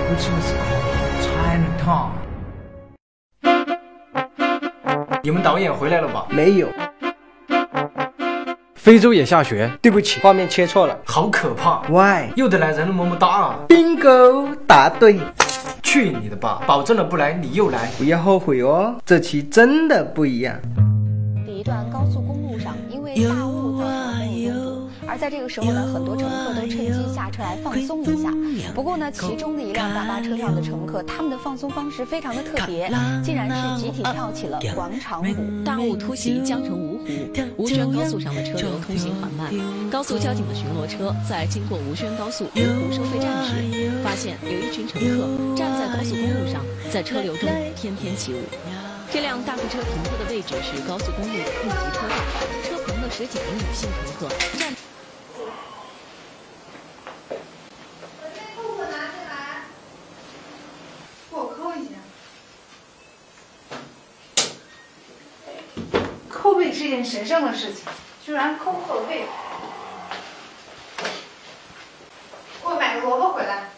which was called Chinatown。你们导演回来了吧？没有，非洲也下雪，对不起，画面切错了。好可怕 Why？ 又得来人了么么哒啊 Bingo， 答对。去你的吧，保证了不来你又来。不要后悔哦，这期真的不一样。一段高速公路上，因为大雾造成了拥堵，而在这个时候呢，很多乘客都趁机下车来放松一下。不过呢，其中的一辆大巴车上的乘客，他们的放松方式非常的特别，竟然是集体跳起了广场舞。大雾突袭江城芜湖，吴宣高速上的车流通行缓慢。高速交警的巡逻车在经过吴宣高速芜湖收费站时，发现有一群乘客站在高速公路上，在车流中翩翩起舞。这辆大客车停泊的位置是高速公路的应急车道，车旁的10几名女性乘客站。把这裤子拿进来，给我扣一下。扣背是一件神圣的事情，居然扣后背。给我买个萝卜回来。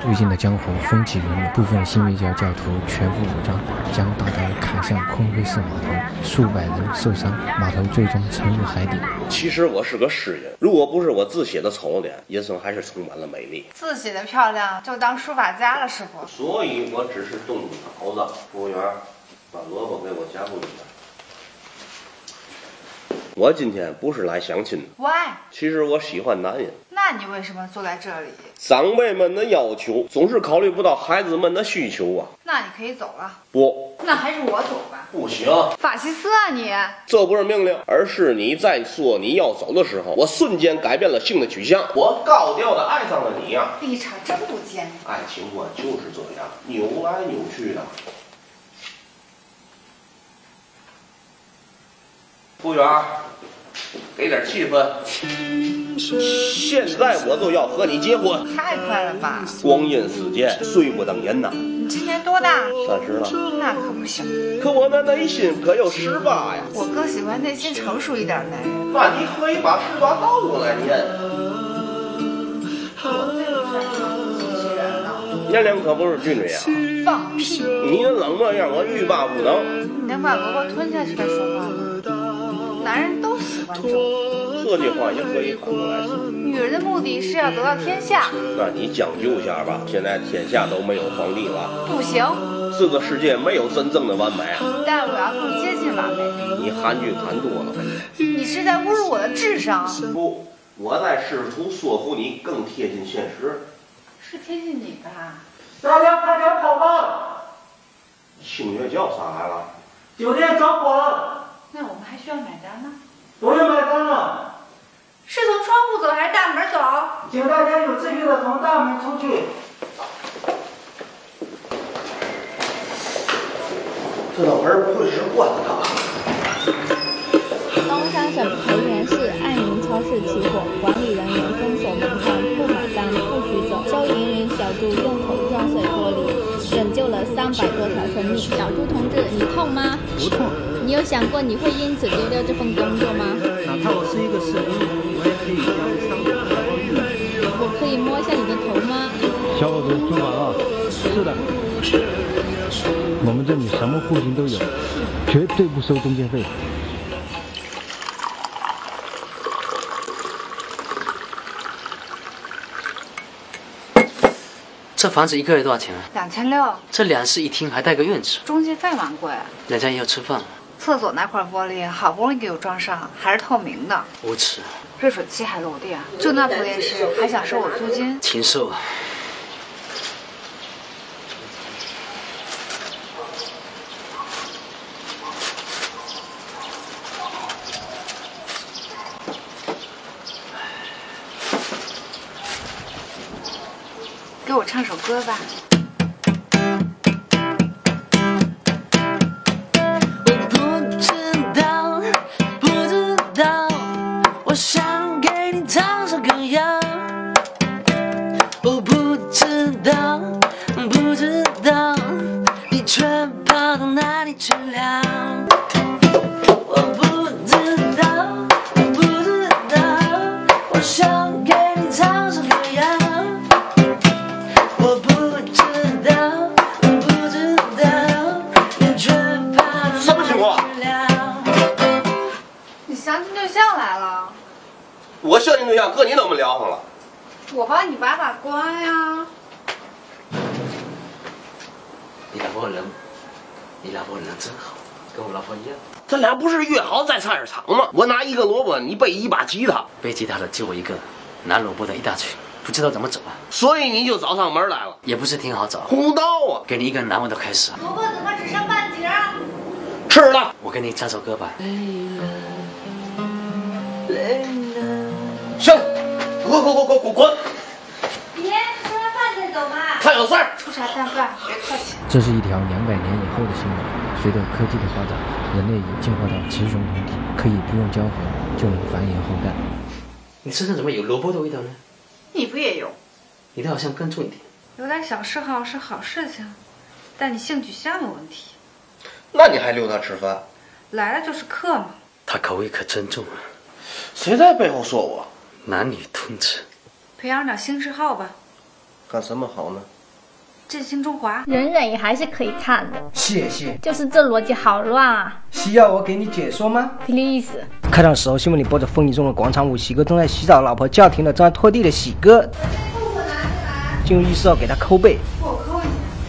最近的江湖风起云涌，部分新卫教教徒全副武装，将大刀砍向昆辉寺码头，数百人受伤，码头最终沉入海底。其实我是个诗人，如果不是我字写的丑点，人生还是充满了美丽。字写的漂亮，就当书法家了，师傅。所以我只是动动脑子。服务员，把萝卜给我加工一下。我今天不是来相亲的。Why？ 其实我喜欢男人。那你为什么坐在这里？长辈们的要求总是考虑不到孩子们的需求啊。那你可以走了。不，那还是我走吧。不行，法西斯啊你！这不是命令，而是你在说你要走的时候，我瞬间改变了性的取向，我高调的爱上了你呀。立场真不坚。爱情观就是这样，扭来扭去的。服务员，给点气氛。现在我就要和你结婚。太快了吧！光阴似箭，岁不等人呐。你今年多大？30了。那可不行。可我的内心可有18呀。我更喜欢内心成熟一点的男人。那你可以把18倒过来念。我最不擅长自欺人了。年龄可不是俊蕊啊。放屁！你的冷漠让我欲罢不能。你能把萝卜吞下去再说话吗？男人都喜欢这种。这句话也可以反过来说，女人的目的是要得到天下。那你讲究一下吧，现在天下都没有皇帝了。不行，这个世界没有真正的完美，但我要更接近完美。你韩剧看多了吧？你是在侮辱我的智商。不，我在试图说服你更贴近现实。是贴近你吧？大家快点跑吧！清月教上来了，酒店着火了。那我们还需要买单吗？不用买单了。是从窗户走还是大门走？请大家有秩序的从大门出去。这道门不会是关的吧？东三省培元市爱民超市起火，管理人员封锁门窗，不买单不许走。收银员小猪用头撞碎玻璃，拯救了300多条生命。小猪同志，你痛吗？不痛。你有想过你会因此丢掉这份工作吗？哪怕我是一个士兵，我也可以将枪口放进来。我可以摸一下你的头吗？小伙子，听完啊？是的，我们这里什么户型都有，绝对不收中介费。这房子1个月多少钱啊？2600。这2室1厅还带个院子，中介费蛮贵。人家也要吃饭。厕所那块玻璃好不容易给我装上，还是透明的。无耻！热水器还漏电，就那普电室还想收我租金？禽兽啊！给我唱首歌吧。我想给你唱首歌谣，我不知道，不知道，你却跑到哪里去了？我不知道，不知道，我想给你唱首歌谣，我相亲对象跟你怎么聊上了？我帮你把关呀。你老婆人真好，跟我老婆一样。咱俩不是约好在菜市场吗？我拿一个萝卜，你背一把吉他。背吉他的就我一个，拿萝卜的一大群，不知道怎么走啊。所以你就找上门来了。也不是挺好找，公道啊！给你一个难忘的开始啊。萝卜怎么只剩半截啊？吃了。我给你唱首歌吧。行，滚！别吃完饭再走嘛。他有事儿。粗茶淡饭，别客气。这是一条200年以后的新闻。随着科技的发展，人类已进化到雌雄同体，可以不用交合就能繁衍后代。你身上怎么有萝卜的味道呢？你不也有？你的好像更重一点。有点小嗜好是好事情，但你性取向有问题。那你还留他吃饭？来了就是客嘛。他口味可真重啊！谁在背后说我？男女通吃。培养点新嗜好吧。干什么好呢？振兴中华。忍忍也还是可以看的，谢谢。就是这逻辑好乱啊。需要我给你解说吗 ？Please。开场时候，新闻里播着风雨中的广场舞，喜哥正在洗澡，老婆叫停了正在拖地的喜哥进入浴室要给他抠背，我抠你。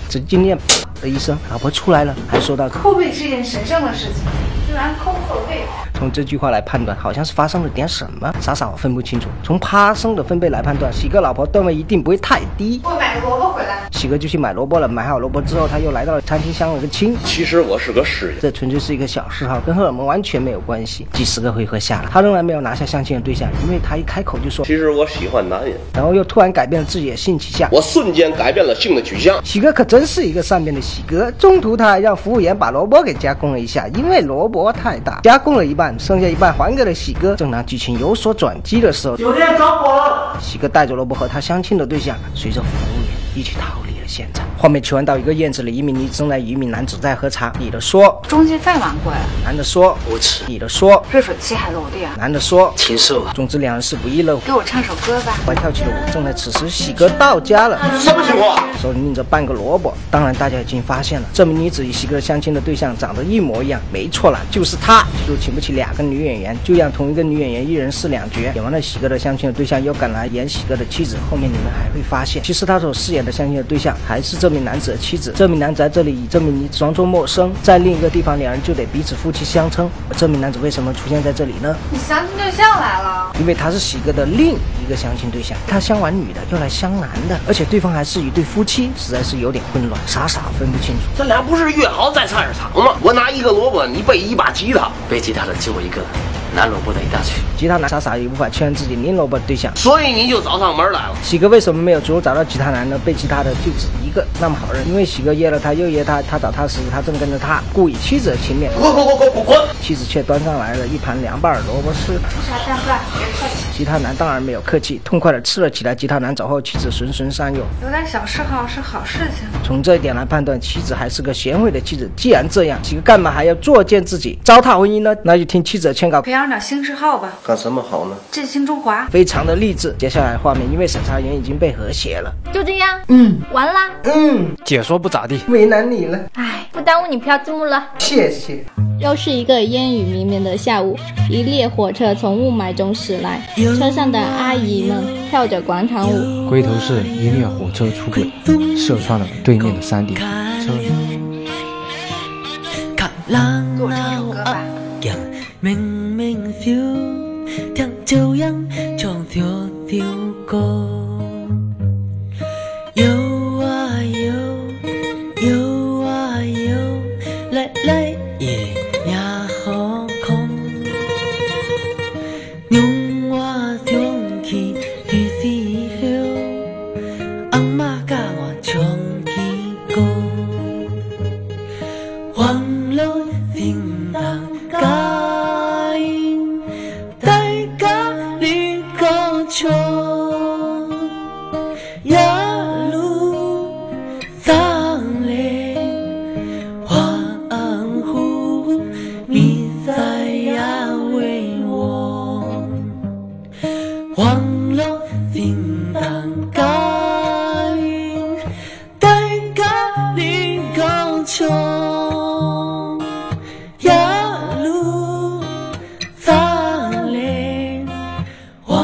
只听见的一声，老婆出来了，还说到抠背是件神圣的事情，居然抠背。从这句话来判断，好像是发生了点什么。傻傻我分不清楚。从爬升的分贝来判断，喜哥老婆段位一定不会太低。我买个萝卜回来。喜哥就去买萝卜了。买好萝卜之后，他又来到了餐厅相了个亲。其实我是个诗人，这纯粹是一个小嗜好，跟荷尔蒙完全没有关系。几10个回合下来，他仍然没有拿下相亲的对象，因为他一开口就说，其实我喜欢男人，然后又突然改变了自己的性取向。我瞬间改变了性的取向。喜哥可真是一个善变的喜哥。中途他还让服务员把萝卜给加工了一下，因为萝卜太大，加工了一半，剩下一半还给了喜哥。正当剧情有所转机的时候，酒店着火了。喜哥带着萝卜和他相亲的对象，随着服务员一起逃离了现场。画面切换到一个院子里，一名女子正在与一名男子在喝茶。女的说：“中介费蛮贵。”男的说：“无耻。”女的说：“热水器还漏电。”男的说：“禽兽啊！”总之两人是不亦乐乎。给我唱首歌吧。还跳起了舞。正在此时，喜哥到家了。什么情况？手里拎着半个萝卜。当然，大家已经发现了，这名女子与喜哥相亲的对象长得一模一样。没错了，就是他。记住，请不起2个女演员，就让同一个女演员一人饰2角。演完了喜哥的相亲的对象，又赶来演喜哥的妻子。后面你们还会发现，其实他所饰演的相亲的对象还是这名男子的妻子。这名男子在这里以这名女子装作陌生，在另一个地方两人就得彼此夫妻相称。而这名男子为什么出现在这里呢？你相亲对象来了。因为他是喜哥的另一个相亲对象，他相完女的又来相男的，而且对方还是一对夫妻，实在是有点混乱，傻傻分不清楚。咱俩不是约好在菜市场吗？我拿一个萝卜，你背一把吉他。背吉他的就我一个，拿萝卜的一大群。吉他男傻傻也无法确认自己拎萝卜的对象，所以你就找上门来了。喜哥为什么没有主动找到吉他男呢？背吉他的就只一个，那么好认，因为喜哥约了他又约他，他找他时他正跟着他，故以妻子的情面。滚！妻子却端上来了一盘凉拌萝卜丝。粗茶淡饭，别客气。吉他男当然没有客气，痛快地吃了起来。吉他男走后，妻子循循善诱。有点小嗜好是好事情。从这一点来判断，妻子还是个贤惠的妻子。既然这样，喜哥干嘛还要作践自己，糟蹋婚姻呢？那就听妻子的劝告，培养点新嗜好吧。干什么好呢？振兴中华。非常的励志。接下来画面因为审查员已经被和谐了。就这样，完啦。解说不咋地，为难你了。唉，不耽误你飘字幕了。谢谢。又是一个烟雨绵绵的下午，一列火车从雾霾中驶来，车上的阿姨们跳着广场舞。龟头市一列火车出轨，射穿了对面的山顶。给我唱首歌吧。我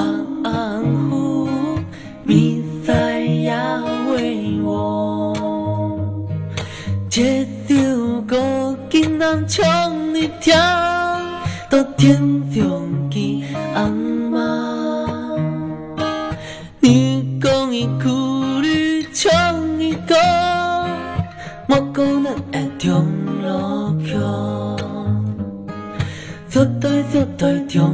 听，到天中见红妈。你讲伊苦旅唱伊歌，莫讲咱会中路桥，小台中